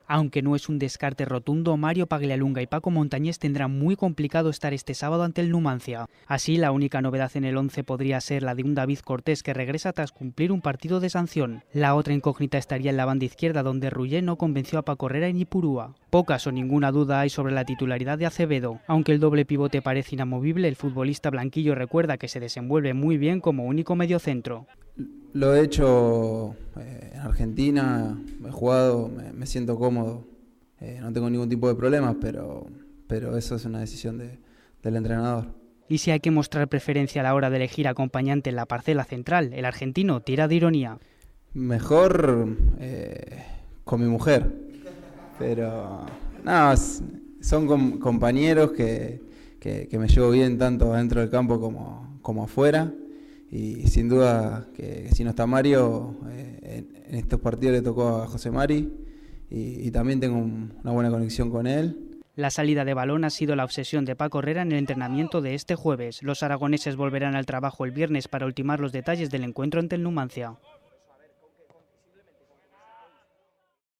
Aunque no es un descarte rotundo, Mario Paglialunga y Paco Montañés tendrán muy complicado estar este sábado ante el Numancia. Así, la única novedad en el 11 podría ser la de un David Cortés que regresa tras cumplir un partido de sanción. La otra incógnita estaría en la banda izquierda, donde Rullé no convenció a Paco Herrera en Ipurúa. Pocas o ninguna duda hay sobre la titularidad de Acevedo. Aunque el doble pivote parece inamovible, el futbolista blanquillo recuerda que se desenvuelve muy bien como único mediocentro. Lo he hecho en Argentina, he jugado, me siento cómodo, no tengo ningún tipo de problemas, pero eso es una decisión del entrenador. Y si hay que mostrar preferencia a la hora de elegir acompañante en la parcela central, el argentino tira de ironía. Mejor con mi mujer, pero no, son compañeros que me llevo bien tanto dentro del campo como afuera. Y sin duda que si no está Mario, en estos partidos le tocó a José Mari y también tengo una buena conexión con él. La salida de balón ha sido la obsesión de Paco Herrera en el entrenamiento de este jueves. Los aragoneses volverán al trabajo el viernes para ultimar los detalles del encuentro ante el Numancia.